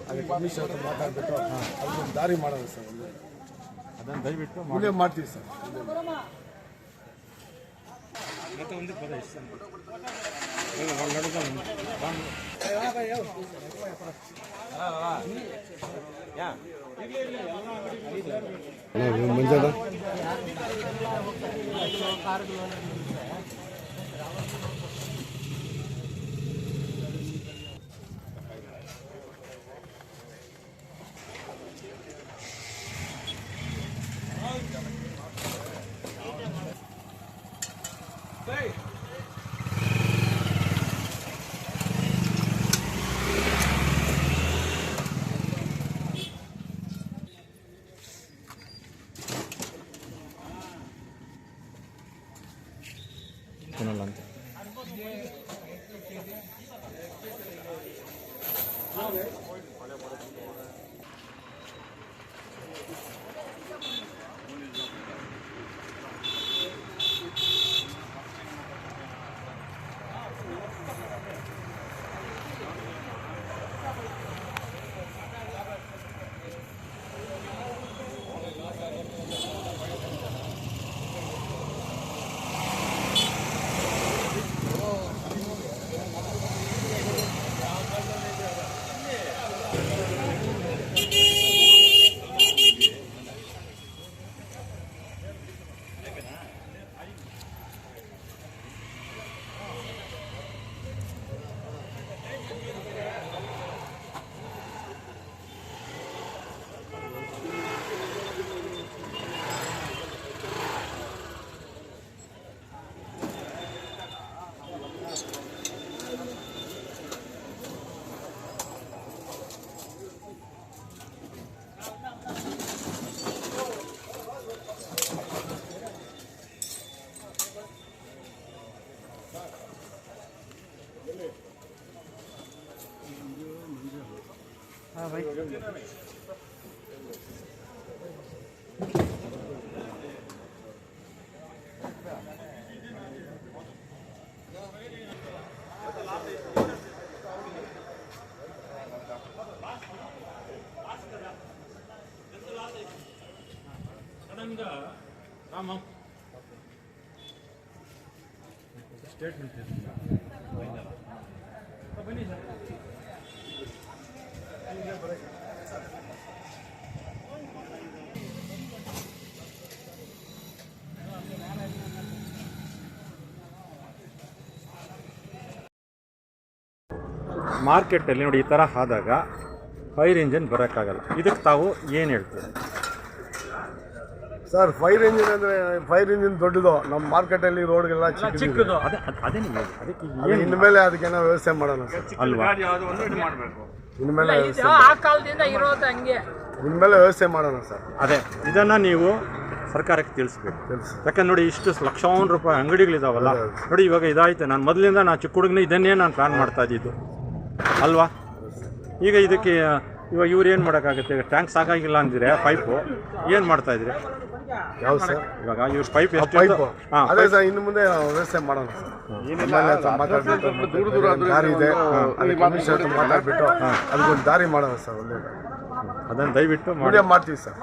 ಅದಕ್ಕೆ ಕಮಿಷನ್ ಹತ್ರ ಮಾತಾಡ್ಬಿಟ್ಟು ಅದಕ್ಕೊಂದು ದಾರಿ ಮಾಡೋದು ಸರ್. ಅದನ್ನು ದಯವಿಟ್ಟು ಮುಂದೆ ಮಾಡ್ತೀವಿ ಸರ್. ಮಂಜಾನ ಅಂತ भाई स्टेटमेंट ಮಾರ್ಕೆಟಲ್ಲಿ ನೋಡಿ ಈ ಥರ ಆದಾಗ ಫೈರ್ ಇಂಜಿನ್ ಬರೋಕ್ಕಾಗಲ್ಲ. ಇದಕ್ಕೆ ತಾವು ಏನು ಹೇಳ್ತೀರಿ ಸರ್? ಫೈರ್ ಇಂಜಿನ್ ಅಂದರೆ ಫೈರ್ ಇಂಜಿನ್ ದೊಡ್ಡದು, ನಮ್ಮ ಮಾರ್ಕೆಟಲ್ಲಿ ರೋಡ್ಗೆಲ್ಲ ಚಿಕ್ಕದು. ಅದೇ ನೀವು ಅದಕ್ಕೆ ಇನ್ಮೇಲೆ ಅದಕ್ಕೇನೋ ವ್ಯವಸ್ಥೆ ಮಾಡೋಣ ಸರ್ ಅಲ್ವಾ? ಇನ್ಮೇಲೆ ವ್ಯವಸ್ಥೆ ಮಾಡೋಣ ಸರ್. ಅದೇ ಇದನ್ನು ನೀವು ಸರ್ಕಾರಕ್ಕೆ ತಿಳಿಸ್ಬೇಕು. ಯಾಕಂದ್ರೆ ನೋಡಿ ಇಷ್ಟು ಲಕ್ಷಾವನು ರೂಪಾಯಿ ಅಂಗಡಿಗಳಿದಾವಲ್ಲ ನೋಡಿ. ಇವಾಗ ಇದಾಯ್ತು, ನಾನು ಮೊದಲಿಂದ ಚಿಕ್ಕ ಹುಡುಗನ ಇದನ್ನೇ ನಾನು ಪ್ಲಾನ್ ಮಾಡ್ತಾ ಇದ್ದಿದ್ದು ಅಲ್ವಾ. ಈಗ ಇದಕ್ಕೆ ಇವಾಗ ಇವ್ರು ಏನು ಮಾಡೋಕ್ಕಾಗುತ್ತೆ? ಈಗ ಟ್ಯಾಂಕ್ ಸಾಕಾಗಿಲ್ಲ ಅಂದಿದ್ರೆ ಪೈಪು ಏನು ಮಾಡ್ತಾ ಇದ್ರಿ? ಯಾವ ಸರ್? ಇವಾಗ ಇವ್ರ ಪೈಪ್ ಎಷ್ಟು? ಹಾಂ ಅದೇ ಸರ್, ಇನ್ನು ಮುಂದೆ ವ್ಯವಸ್ಥೆ ಮಾಡೋಣ ಸರ್. ಮಾತಾಡ್ಬಿಟ್ಟು ದಾರಿ ಇದೆ, ಅದಕ್ಕೆ ಕಮಿಷನ್ ಹತ್ರ ಮಾತಾಡ್ಬಿಟ್ಟು ಅದಕ್ಕೊಂದು ದಾರಿ ಮಾಡೋಣ ಸರ್. ಒಳ್ಳೆಯದು. ಅದನ್ನು ದಯವಿಟ್ಟು ಮಾಡ್ತೀವಿ ಸರ್.